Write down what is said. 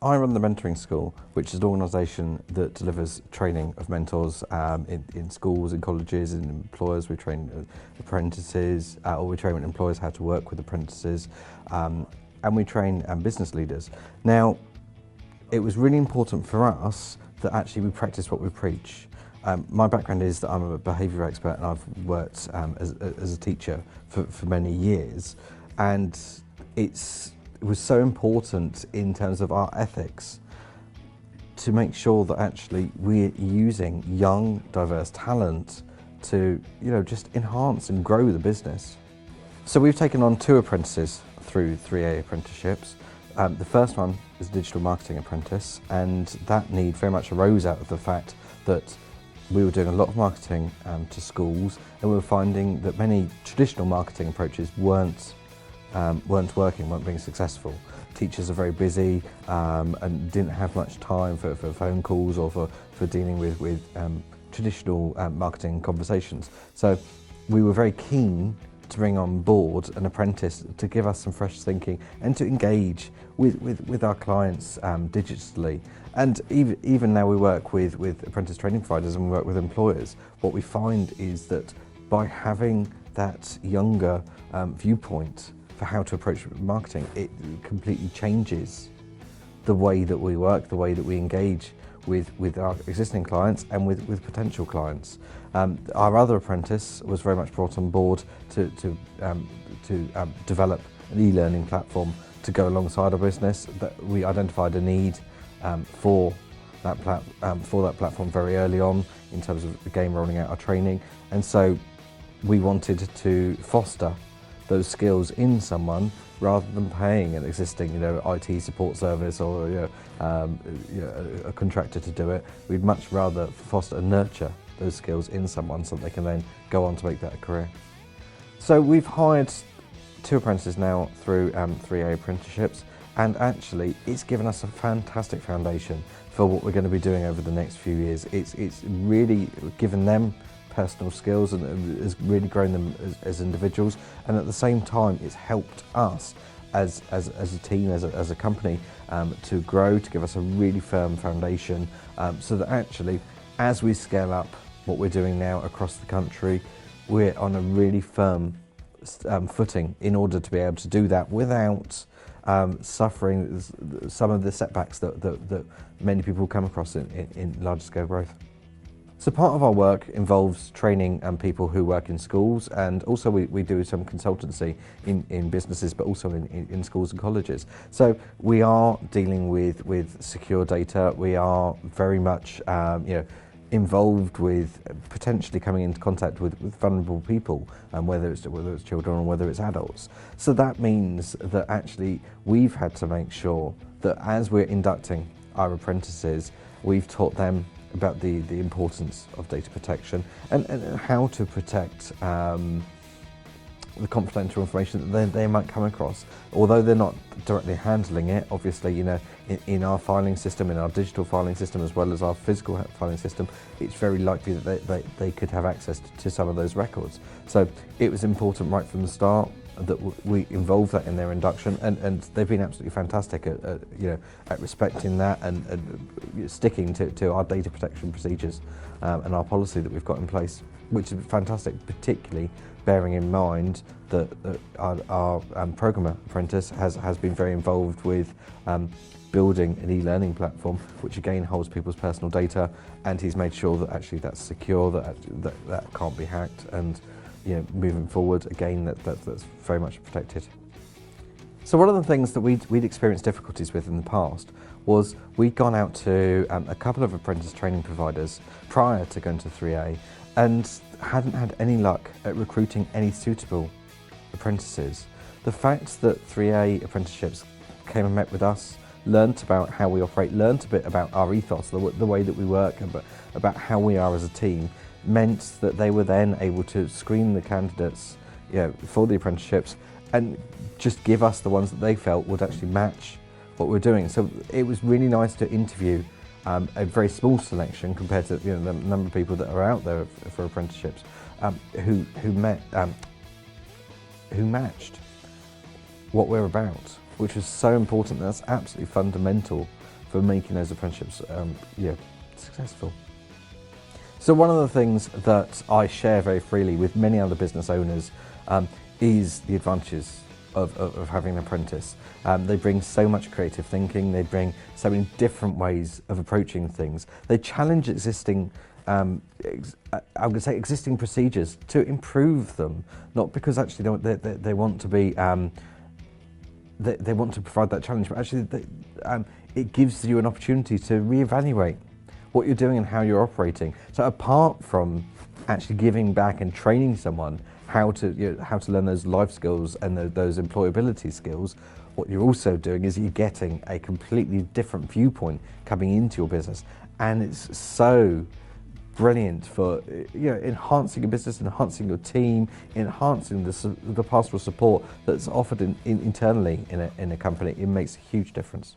I run the Mentoring School, which is an organisation that delivers training of mentors in schools, in colleges, in employers. We train apprentices, or we train employers how to work with apprentices, and we train business leaders. Now, it was really important for us that actually we practice what we preach. My background is that I'm a behaviour expert, and I've worked as a teacher for many years, and it was so important in terms of our ethics to make sure that actually we're using young, diverse talent to, just enhance and grow the business. So we've taken on 2 apprentices through 3aaa Apprenticeships. The first one is Digital Marketing Apprentice, and that need very much arose out of the fact that we were doing a lot of marketing to schools, and we were finding that many traditional marketing approaches weren't working, weren't being successful. Teachers are very busy and didn't have much time for phone calls or for dealing with traditional marketing conversations. So we were very keen to bring on board an apprentice to give us some fresh thinking and to engage with our clients digitally. And even now we work with apprentice training providers and we work with employers. What we find is that by having that younger viewpoint for how to approach marketing, it completely changes the way that we work, the way that we engage with our existing clients and with potential clients. Our other apprentice was very much brought on board to develop an e-learning platform to go alongside our business. That we identified a need for that platform very early on in terms of again rolling out our training, and so we wanted to foster those skills in someone rather than paying an existing IT support service or a contractor to do it. We'd much rather foster and nurture those skills in someone so they can then go on to make that a career. So we've hired 2 apprentices now through 3aaa Apprenticeships, and actually it's given us a fantastic foundation for what we're going to be doing over the next few years. It's really given them personal skills and has really grown them as individuals, and at the same time it's helped us as a team, as a company, to grow, to give us a really firm foundation, so that actually as we scale up what we're doing now across the country, we're on a really firm footing in order to be able to do that without suffering some of the setbacks that many people come across in larger scale growth. So part of our work involves training people who work in schools, and also we do some consultancy in businesses, but also in schools and colleges. So we are dealing with secure data. We are very much involved with potentially coming into contact with vulnerable people, whether it's children or whether it's adults. So that means that actually we've had to make sure that as we're inducting our apprentices, we've taught them about the importance of data protection and how to protect the confidential information that they might come across. Although they're not directly handling it, obviously, in our filing system, in our digital filing system, as well as our physical filing system, it's very likely that they could have access to some of those records. So it was important right from the start that we involve that in their induction, and they've been absolutely fantastic at respecting that and sticking to our data protection procedures and our policy that we've got in place, which is fantastic, particularly bearing in mind that our programmer apprentice has been very involved with building an e-learning platform, which again holds people's personal data, and he's made sure that actually that's secure, that can't be hacked, and moving forward, again, that's very much protected. So one of the things that we'd experienced difficulties with in the past was we'd gone out to a couple of apprentice training providers prior to going to 3aaa and hadn't had any luck at recruiting any suitable apprentices. The fact that 3aaa Apprenticeships came and met with us, learnt about how we operate, learnt a bit about our ethos, the way that we work, and about how we are as a team, meant that they were then able to screen the candidates for the apprenticeships and just give us the ones that they felt would actually match what we're doing. So it was really nice to interview a very small selection compared to the number of people that are out there for apprenticeships who matched what we're about, which was so important. That's absolutely fundamental for making those apprenticeships successful. So one of the things that I share very freely with many other business owners is the advantages of having an apprentice. They bring so much creative thinking, they bring so many different ways of approaching things. They challenge existing I'm going to say existing procedures to improve them, not because actually they want to be they want to provide that challenge, but actually it gives you an opportunity to reevaluate what you're doing and how you're operating. So apart from actually giving back and training someone how to learn those life skills and those employability skills, what you're also doing is you're getting a completely different viewpoint coming into your business, and it's so brilliant for enhancing your business, enhancing your team, enhancing the pastoral support that's offered internally in a company. It makes a huge difference.